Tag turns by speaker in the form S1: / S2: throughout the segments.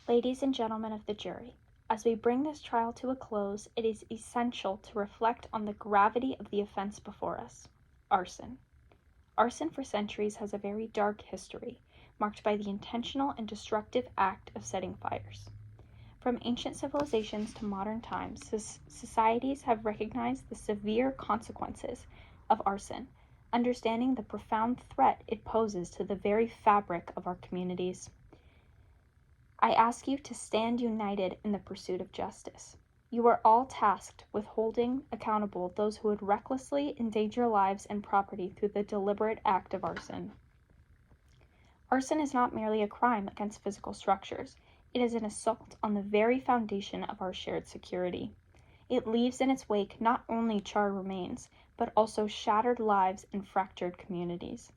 S1: Ladies and gentlemen of the jury, as we bring this trial to a close, it is essential to reflect on the gravity of the offense before us: arson. Arson for centuries has a very dark history, marked by the intentional and destructive act of setting fires. From ancient civilizations to modern times, societies have recognized the severe consequences of arson, understanding the profound threat it poses to the very fabric of our communities. I ask you to stand united in the pursuit of justice. You are all tasked with holding accountable those who would recklessly endanger lives and property through the deliberate act of arson. Arson is not merely a crime against physical structures. It is an assault on the very foundation of our shared security. It leaves in its wake not only charred remains, but also shattered lives and fractured communities.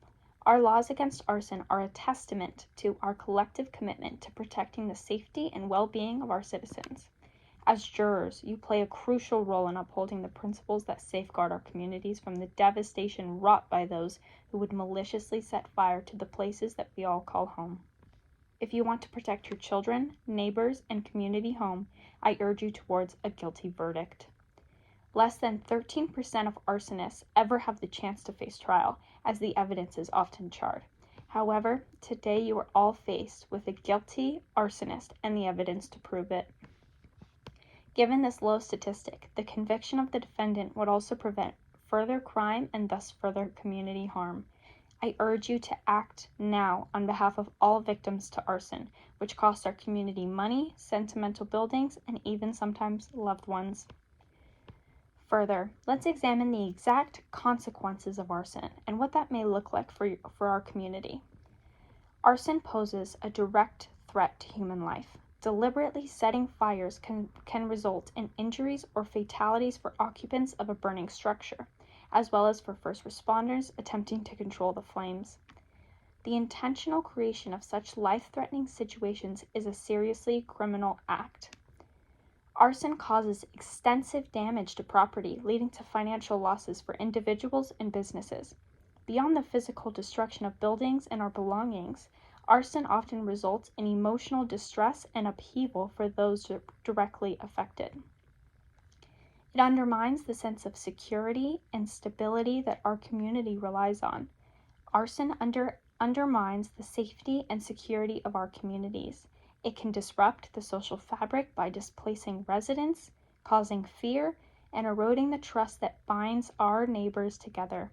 S1: Our laws against arson are a testament to our collective commitment to protecting the safety and well-being of our citizens. As jurors, you play a crucial role in upholding the principles that safeguard our communities from the devastation wrought by those who would maliciously set fire to the places that we all call home. If you want to protect your children, neighbors, and community home, I urge you towards a guilty verdict. Less than 13% of arsonists ever have the chance to face trial, as the evidence is often charred. However, today you are all faced with a guilty arsonist and the evidence to prove it. Given this low statistic, the conviction of the defendant would also prevent further crime and thus further community harm. I urge you to act now on behalf of all victims to arson, which costs our community money, sentimental buildings, and even sometimes loved ones. Further, let's examine the exact consequences of arson and what that may look like for our community. Arson poses a direct threat to human life. Deliberately setting fires can result in injuries or fatalities for occupants of a burning structure, as well as for first responders attempting to control the flames. The intentional creation of such life-threatening situations is a seriously criminal act. Arson causes extensive damage to property, leading to financial losses for individuals and businesses. Beyond the physical destruction of buildings and our belongings, arson often results in emotional distress and upheaval for those directly affected. It undermines the sense of security and stability that our community relies on. Arson undermines the safety and security of our communities. It can disrupt the social fabric by displacing residents, causing fear, and eroding the trust that binds our neighbors together.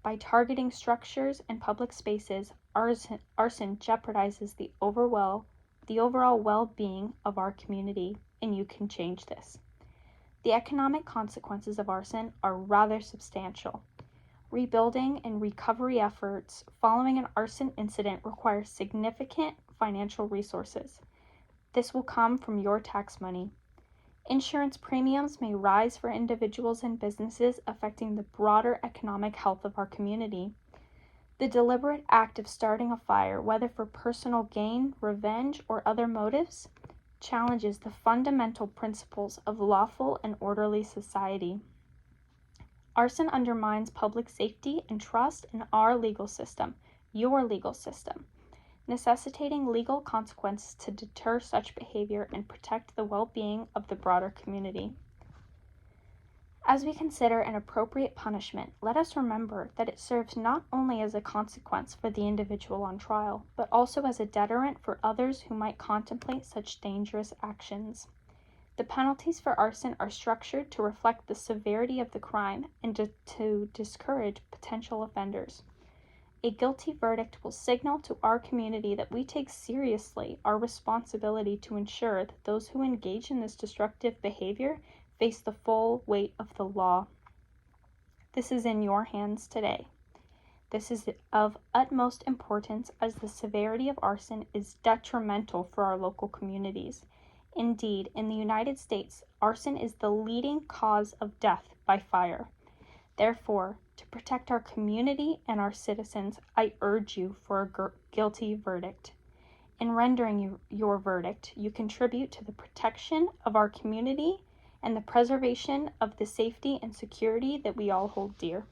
S1: By targeting structures and public spaces, arson jeopardizes the overall well-being of our community, and you can change this. The economic consequences of arson are rather substantial. Rebuilding and recovery efforts following an arson incident require significant financial resources. This will come from your tax money. Insurance premiums may rise for individuals and businesses, affecting the broader economic health of our community. The deliberate act of starting a fire, whether for personal gain, revenge, or other motives, challenges the fundamental principles of lawful and orderly society. Arson undermines public safety and trust in our legal system, your legal system, necessitating legal consequences to deter such behavior and protect the well-being of the broader community. As we consider an appropriate punishment, let us remember that it serves not only as a consequence for the individual on trial, but also as a deterrent for others who might contemplate such dangerous actions. The penalties for arson are structured to reflect the severity of the crime and to discourage potential offenders. A guilty verdict will signal to our community that we take seriously our responsibility to ensure that those who engage in this destructive behavior face the full weight of the law. This is in your hands today. This is of utmost importance as the severity of arson is detrimental for our local communities. Indeed, in the United States, arson is the leading cause of death by fire. Therefore, to protect our community and our citizens, I urge you for a guilty verdict. In rendering your verdict, you contribute to the protection of our community and the preservation of the safety and security that we all hold dear.